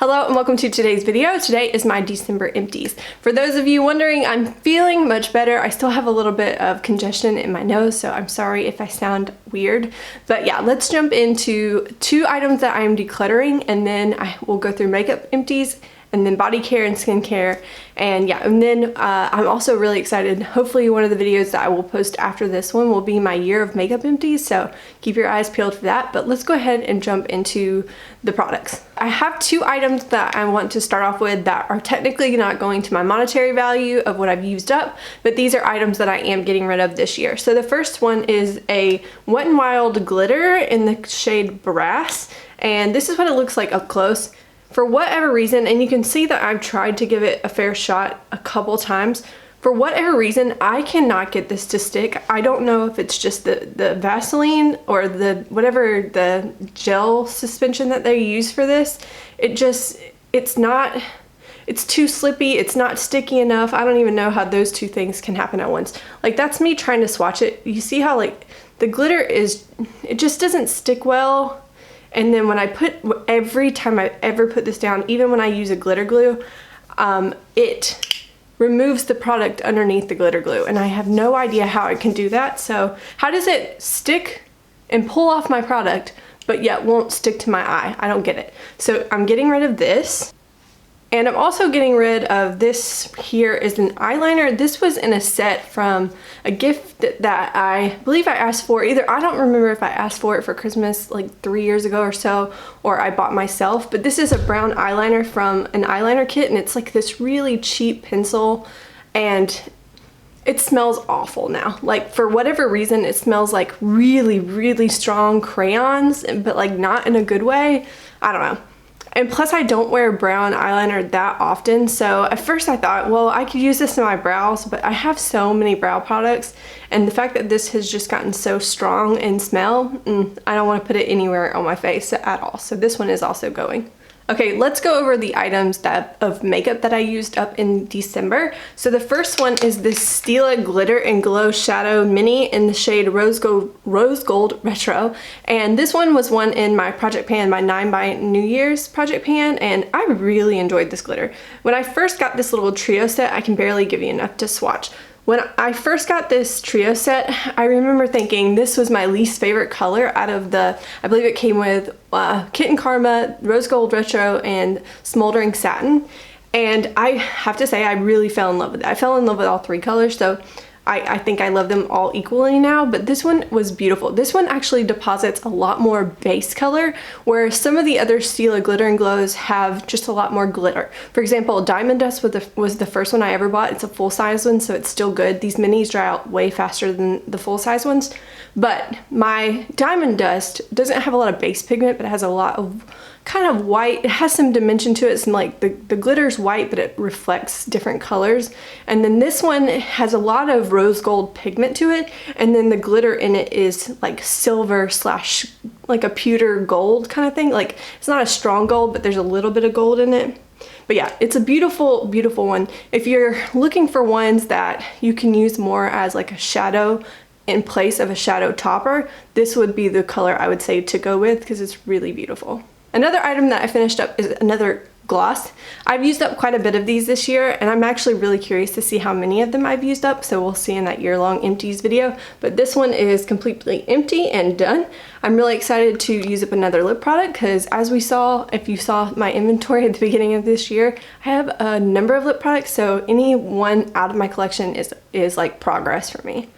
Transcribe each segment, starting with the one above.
Hello and welcome to today's video. Today is my December empties. For those of you wondering, I'm feeling much better. I still have a little bit of congestion in my nose, so I'm sorry if I sound weird. But yeah, let's jump into two items that I am decluttering, and then I will go through makeup empties and then body care and skincare. And yeah, and then I'm also really excited. Hopefully one of the videos that I will post after this one will be my year of makeup empties, so keep your eyes peeled for that. But let's go ahead and jump into the products. I have two items that I want to start off with that are technically not going to my monetary value of what I've used up, but these are items that I am getting rid of this year. So the first one is a Wet n Wild glitter in the shade Brass, and this is what it looks like up close. For whatever reason, and you can see that I've tried to give it a fair shot a couple times, for whatever reason, I cannot get this to stick. I don't know if it's just the Vaseline or the gel suspension that they use for this. It's too slippy, it's not sticky enough. I don't even know how those two things can happen at once. Like, that's me trying to swatch it. You see how like the glitter it just doesn't stick well. And then when every time I ever put this down, even when I use a glitter glue, it removes the product underneath the glitter glue. And I have no idea how I can do that. So how does it stick and pull off my product, but yet won't stick to my eye? I don't get it. So I'm getting rid of this. And I'm also getting rid of this here is an eyeliner. This was in a set from a gift that I believe I asked for. Either I don't remember if I asked for it for Christmas like 3 years ago or so, or I bought myself. But this is a brown eyeliner from an eyeliner kit, and it's like this really cheap pencil, and it smells awful now. Like, for whatever reason, it smells like really, really strong crayons, but like not in a good way. I don't know. And plus, I don't wear brown eyeliner that often, so at first I thought, well, I could use this in my brows, but I have so many brow products, and the fact that this has just gotten so strong in smell, I don't want to put it anywhere on my face at all. So this one is also going. Okay, let's go over the items of makeup that I used up in December. So the first one is this Stila Glitter and Glow Shadow Mini in the shade Rose Gold Retro. And this one was one in my project pan, my 9 by New Year's project pan, and I really enjoyed this glitter. When I first got this little trio set, I can barely give you enough to swatch. When I first got this trio set, I remember thinking this was my least favorite color out of the, I believe it came with Kitten Karma, Rose Gold Retro, and Smoldering Satin. And I have to say, I really fell in love with it. I fell in love with all three colors, so I think I love them all equally now, but this one was beautiful. This one actually deposits a lot more base color, where some of the other Stila Glitter and Glows have just a lot more glitter. For example, Diamond Dust was the first one I ever bought. It's a full-size one, so it's still good. These minis dry out way faster than the full-size ones, but my Diamond Dust doesn't have a lot of base pigment, but it has a lot of kind of white. It has some dimension to it. It's like the glitter's white, but it reflects different colors. And then this one has a lot of rose gold pigment to it, and then the glitter in it is like silver slash like a pewter gold kind of thing. Like, it's not a strong gold, but there's a little bit of gold in it. But yeah, it's a beautiful, beautiful one. If you're looking for ones that you can use more as like a shadow in place of a shadow topper, this would be the color I would say to go with, because it's really beautiful. Another item that I finished up is another gloss. I've used up quite a bit of these this year, and I'm actually really curious to see how many of them I've used up, so we'll see in that year-long empties video. But this one is completely empty and done. I'm really excited to use up another lip product, because as we saw, if you saw my inventory at the beginning of this year, I have a number of lip products, so any one out of my collection is like progress for me.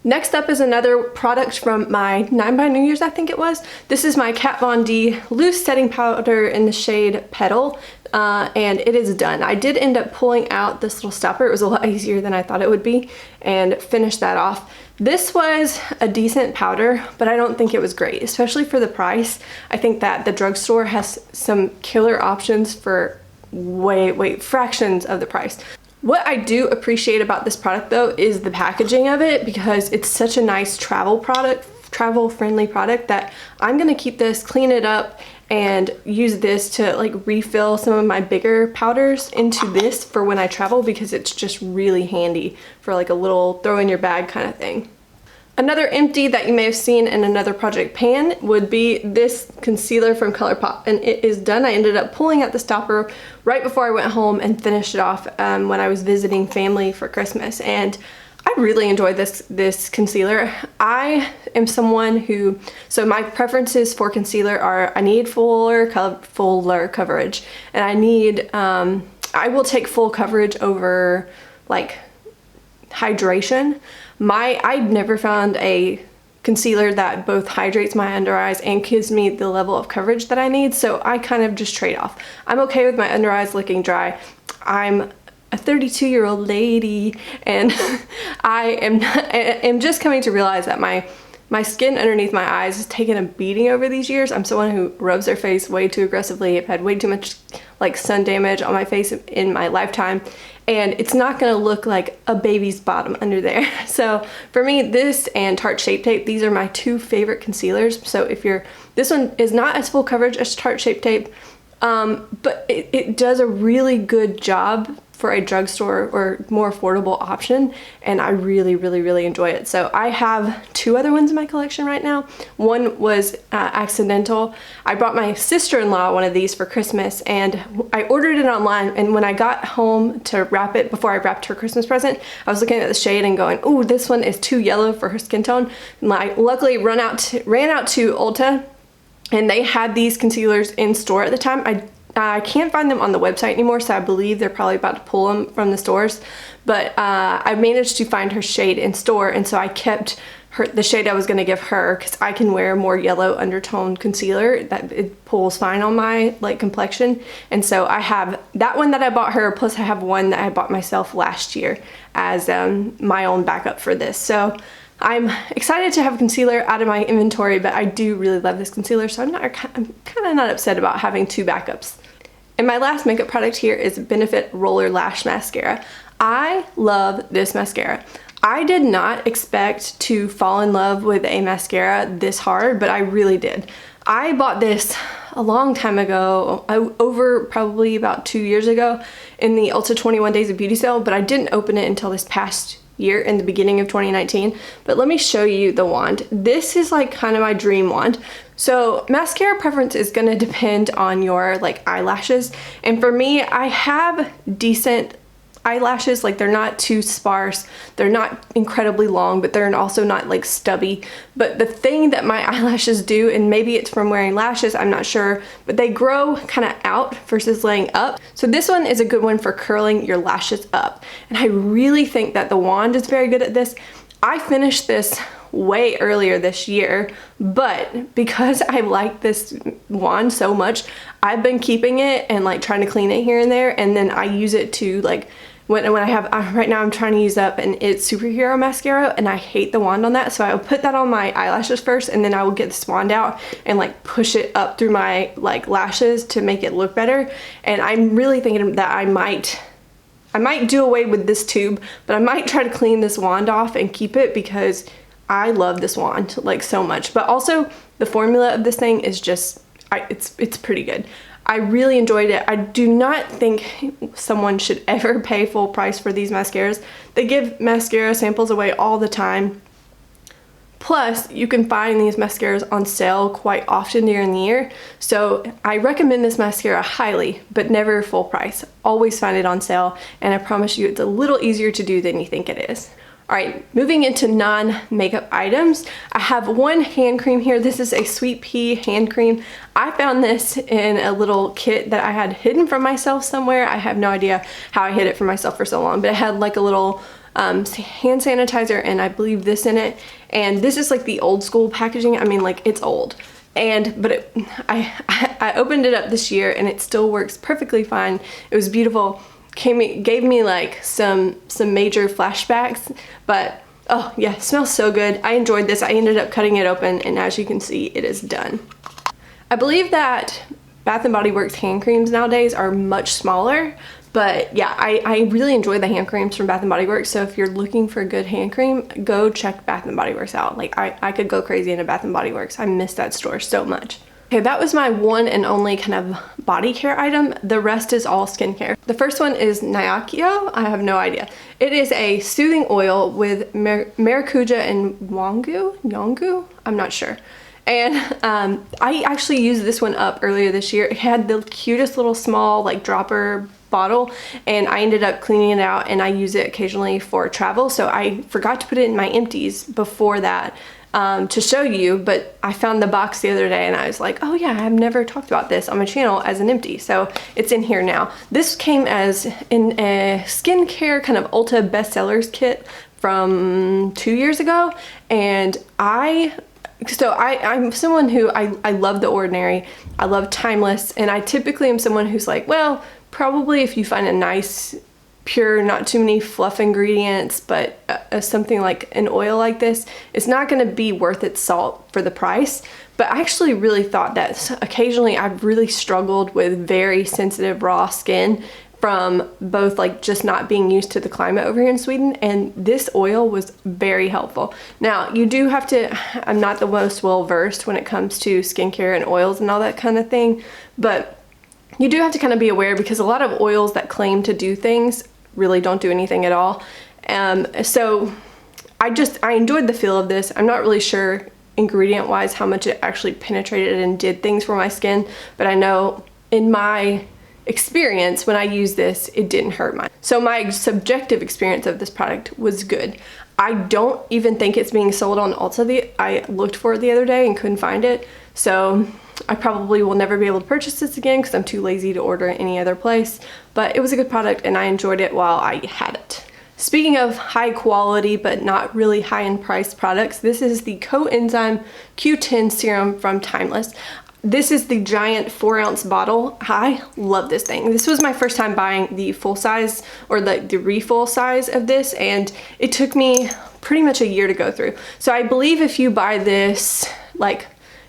Next up is another product from my 9 by New Year's, I think it was. This is my Kat Von D loose setting powder in the shade Petal, and it is done. I did end up pulling out this little stopper. It was a lot easier than I thought it would be, and finished that off. This was a decent powder, but I don't think it was great, especially for the price. I think that the drugstore has some killer options for fractions of the price. What I do appreciate about this product though is the packaging of it, because it's such a nice travel friendly product, that I'm gonna keep this, clean it up, and use this to like refill some of my bigger powders into this for when I travel, because it's just really handy for like a little throw in your bag kind of thing. Another empty that you may have seen in another project pan would be this concealer from ColourPop, and it is done. I ended up pulling out the stopper right before I went home and finished it off when I was visiting family for Christmas, and I really enjoyed this concealer. I am someone who, so my preferences for concealer are I need fuller coverage, and I will take full coverage over like hydration. I've never found a concealer that both hydrates my under eyes and gives me the level of coverage that I need, so I kind of just trade off. I'm okay with my under eyes looking dry. I'm a 32-year-old lady, and I am just coming to realize that my skin underneath my eyes has taken a beating over these years. I'm someone who rubs their face way too aggressively. I've had way too much like sun damage on my face in my lifetime, and it's not gonna look like a baby's bottom under there. So for me, this and Tarte Shape Tape, these are my two favorite concealers. So this one is not as full coverage as Tarte Shape Tape, but it does a really good job for a drugstore or more affordable option, and I really, really, really enjoy it. So I have two other ones in my collection right now. One was accidental. I brought my sister-in-law one of these for Christmas, and I ordered it online, and when I got home to wrap it, before I wrapped her Christmas present, I was looking at the shade and going, ooh, this one is too yellow for her skin tone. And I luckily ran out to Ulta, and they had these concealers in store at the time. I can't find them on the website anymore, so I believe they're probably about to pull them from the stores, but I managed to find her shade in store, and so I kept the shade I was going to give her, because I can wear more yellow undertone concealer that it pulls fine on my like complexion. And so I have that one that I bought her, plus I have one that I bought myself last year as my own backup for this. So I'm excited to have concealer out of my inventory, but I do really love this concealer, so I'm kind of not upset about having two backups. And my last makeup product here is Benefit Roller Lash Mascara. I love this mascara. I did not expect to fall in love with a mascara this hard, but I really did. I bought this a long time ago, over probably about 2 years ago, in the Ulta 21 Days of Beauty sale, but I didn't open it until this past year in the beginning of 2019. But let me show you the wand. This is like kind of my dream wand. So mascara preference is going to depend on your like eyelashes, and for me, I have decent eyelashes. Like, they're not too sparse, they're not incredibly long, but they're also not like stubby. But the thing that my eyelashes do, and maybe it's from wearing lashes, I'm not sure, but they grow kind of out versus laying up. So this one is a good one for curling your lashes up, and I really think that the wand is very good at this. I finished this way earlier this year, but because I like this wand so much, I've been keeping it and like trying to clean it here and there, and then I use it to like when I have right now I'm trying to use up an It's Superhero mascara, and I hate the wand on that, so I will put that on my eyelashes first, and then I will get this wand out and like push it up through my like lashes to make it look better. And I'm really thinking that I might do away with this tube, but I might try to clean this wand off and keep it, because I love this wand like so much. But also the formula of this thing is just, it's pretty good. I really enjoyed it. I do not think someone should ever pay full price for these mascaras. They give mascara samples away all the time. Plus, you can find these mascaras on sale quite often during the year. So I recommend this mascara highly, but never full price. Always find it on sale, and I promise you it's a little easier to do than you think it is. Alright, moving into non-makeup items, I have one hand cream here. This is a Sweet Pea hand cream. I found this in a little kit that I had hidden from myself somewhere. I have no idea how I hid it from myself for so long, but it had like a little hand sanitizer and I believe this in it. And this is like the old school packaging. I mean, like, it's old. But I opened it up this year and it still works perfectly fine. It was beautiful. Gave me like some major flashbacks, but oh yeah, it smells so good. I enjoyed this. I ended up cutting it open, and as you can see, it is done. I believe that Bath & Body Works hand creams nowadays are much smaller, but yeah, I really enjoy the hand creams from Bath & Body Works. So if you're looking for a good hand cream, go check Bath & Body Works out. Like, I could go crazy in a Bath & Body Works. I miss that store so much. Okay, that was my one and only kind of body care item. The rest is all skincare. The first one is Nyakio. I have no idea. It is a soothing oil with maracuja and yongu? I'm not sure. And I actually used this one up earlier this year. It had the cutest little small like dropper bottle, and I ended up cleaning it out, and I use it occasionally for travel. So I forgot to put it in my empties before that to show you, but I found the box the other day and I was like, oh yeah, I've never talked about this on my channel as an empty, so it's in here now. This came as in a skincare kind of Ulta bestsellers kit from 2 years ago, and I'm someone who I love The Ordinary, I love Timeless, and I typically am someone who's like, well, probably if you find a nice, pure, not too many fluff ingredients, but something like an oil like this, it's not going to be worth its salt for the price. But I actually really thought that occasionally I've really struggled with very sensitive raw skin from both like just not being used to the climate over here in Sweden, and this oil was very helpful. Now you do have to, I'm not the most well versed when it comes to skincare and oils and all that kind of thing, but you do have to kind of be aware, because a lot of oils that claim to do things really don't do anything at all. So I enjoyed the feel of this. I'm not really sure ingredient wise how much it actually penetrated and did things for my skin, but I know in my experience when I used this, it didn't hurt mine. So my subjective experience of this product was good. I don't even think it's being sold on Ulta. I looked for it the other day and couldn't find it. So I probably will never be able to purchase this again because I'm too lazy to order it any other place. But it was a good product and I enjoyed it while I had it. Speaking of high quality but not really high in price products, this is the Coenzyme Q10 Serum from Timeless. This is the giant 4-ounce bottle. I love this thing. This was my first time buying the full size, or the refill size of this, and it took me pretty much a year to go through. So I believe if you buy this,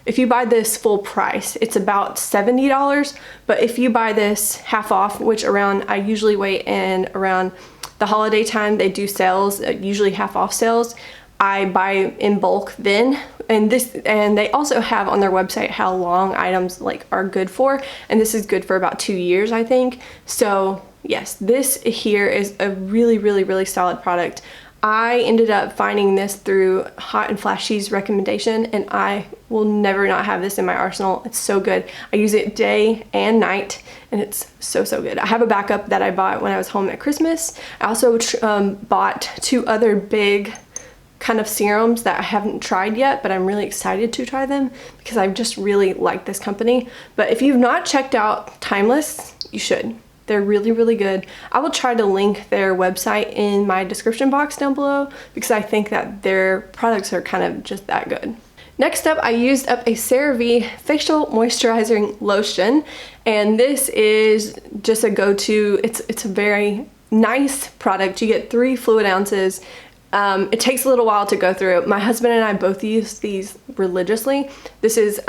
if you buy this full price, it's about $70, but if you buy this half off, which I usually wait in around the holiday time, they do sales, usually half off sales. I buy in bulk then, and they also have on their website how long items are good for, and this is good for about 2 years, I think. So yes, this here is a really, really, really solid product. I ended up finding this through Hot and Flashy's recommendation, and I will never not have this in my arsenal. It's so good. I use it day and night, and it's so, so good. I have a backup that I bought when I was home at Christmas. I also bought 2 other big kind of serums that I haven't tried yet, but I'm really excited to try them because I just really like this company. But if you've not checked out Timeless, you should. They're really, really good. I will try to link their website in my description box down below because I think that their products are kind of just that good. Next up, I used up a CeraVe facial moisturizing lotion, and this is just a go-to. It's a very nice product. You get 3 fluid ounces. It takes a little while to go through. My husband and I both use these religiously. This is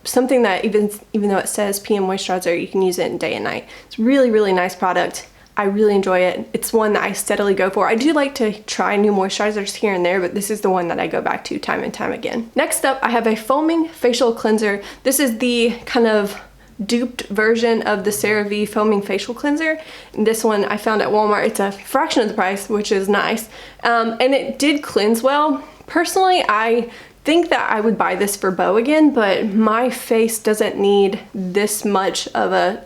something that even though it says PM moisturizer, you can use it day and night. It's really, really nice product. I really enjoy it. It's one that I steadily go for. I do like to try new moisturizers here and there, but this is the one that I go back to time and time again. Next up, I have a foaming facial cleanser. This is the kind of duped version of the CeraVe foaming facial cleanser. And this one I found at Walmart. It's a fraction of the price, which is nice. And it did cleanse well. Personally, I think that I would buy this for Beau again, but my face doesn't need this much of a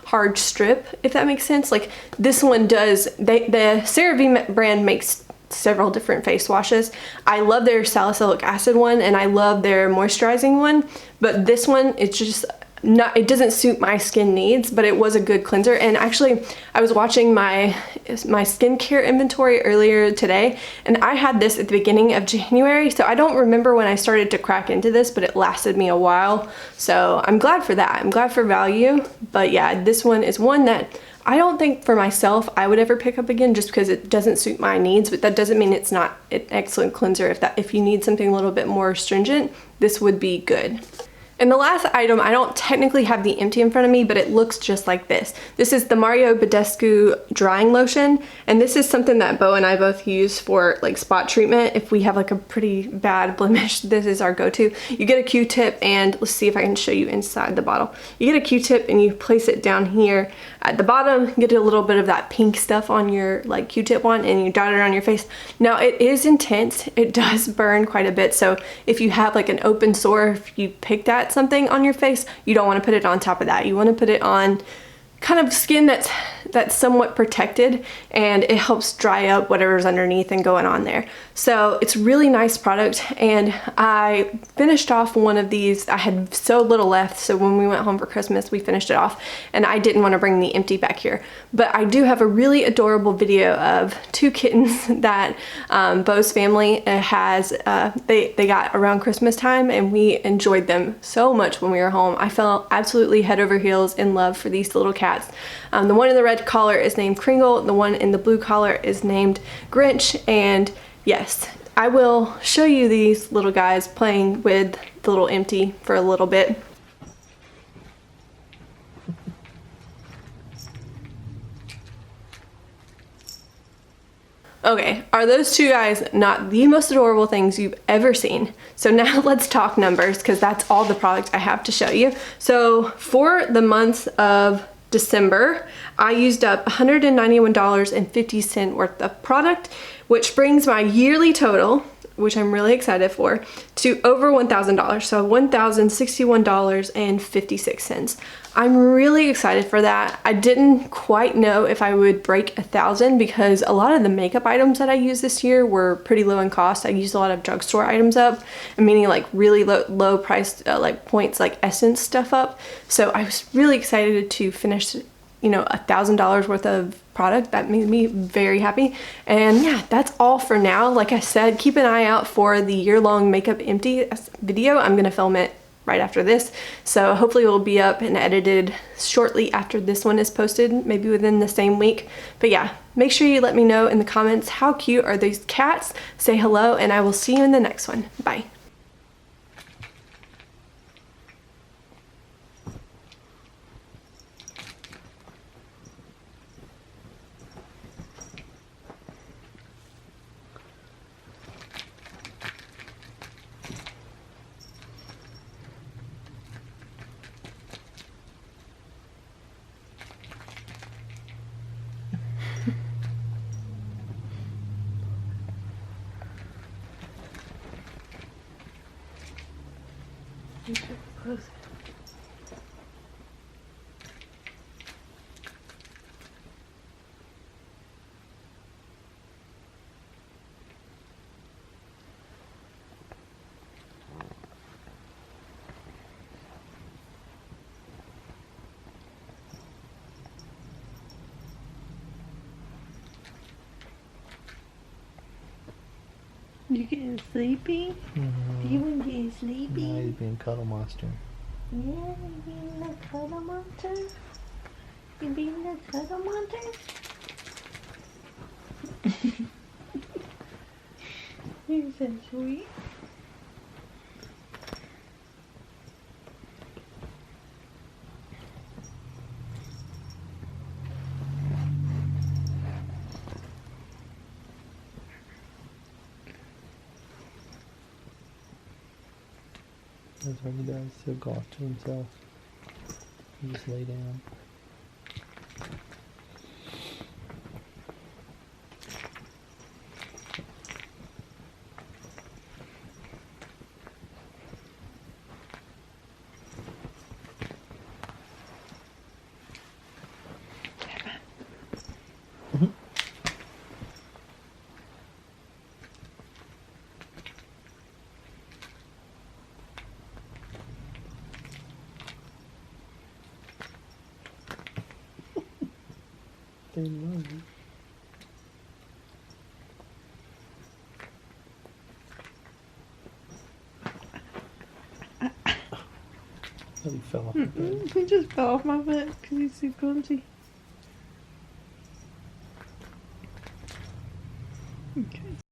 hard strip, if that makes sense. This one does. The CeraVe brand makes several different face washes. I love their salicylic acid one and I love their moisturizing one, but this one, it's just it doesn't suit my skin needs, but it was a good cleanser. And actually, I was watching my skincare inventory earlier today, and I had this at the beginning of January, so I don't remember when I started to crack into this, but it lasted me a while. So I'm glad for that. I'm glad for value. But yeah, this one is one that I don't think for myself I would ever pick up again just because it doesn't suit my needs, but that doesn't mean it's not an excellent cleanser. If you need something a little bit more stringent, this would be good. And the last item, I don't technically have the Empty in front of me, but it looks just like this. This is the Mario Badescu drying lotion, and this is something that Bo and I both use for like spot treatment. If we have like a pretty bad blemish, this is our go-to. You get a Q-tip, and let's see if I can show you inside the bottle. You get a Q-tip and you place it down here at the bottom, get a little bit of that pink stuff on your like Q-tip one, and you dot it on your face. Now it is intense, it does burn quite a bit, so if you have like an open sore, if you picked at something on your face, you don't want to put it on top of that. You want to put it on kind of skin that's somewhat protected, and it helps dry up whatever's underneath and going on there. So it's really nice product, and I finished off one of these. I had so little left, so when we went home for Christmas we finished it off, and I didn't want to bring the Empty back here. But I do have a really adorable video of two kittens that Bo's family has, they got around Christmas time, and we enjoyed them so much when we were home. I fell absolutely head over heels in love for these little cats. The one in the red collar is named Kringle, the one in the blue collar is named Grinch, and yes, I will show you these little guys playing with the little Empty for a little bit. Okay, are those two guys not the most adorable things you've ever seen? So now let's talk numbers, because that's all the product I have to show you. So for the month of December, I used up $191.50 worth of product, which brings my yearly total, which I'm really excited for, to over $1,000, so $1,061.56. I'm really excited for that. I didn't quite know if I would break 1,000 because a lot of the makeup items that I used this year were pretty low in cost. I used a lot of drugstore items up, meaning like really low priced like points like Essence stuff up. So I was really excited to finish, you know, $1,000 worth of product. That made me very happy. And yeah, that's all for now. Like I said, keep an eye out for the year-long makeup Empty video. I'm gonna film it right after this, so hopefully it will be up and edited shortly after this one is posted, maybe within the same week. But yeah, make sure you let me know in the comments how cute are these cats. Say hello, and I will see you in the next one. Bye. Close it. You getting sleepy? Mm-hmm. You want to get sleepy? Now he's being cuddle monster. Yeah, you being a cuddle monster? You being a cuddle monster? You're so sweet. That's what he does. He'll go off to himself. He'll just lay down. They love you. Oh, he fell off the bed. He just fell off my foot because he's too clumsy. Okay.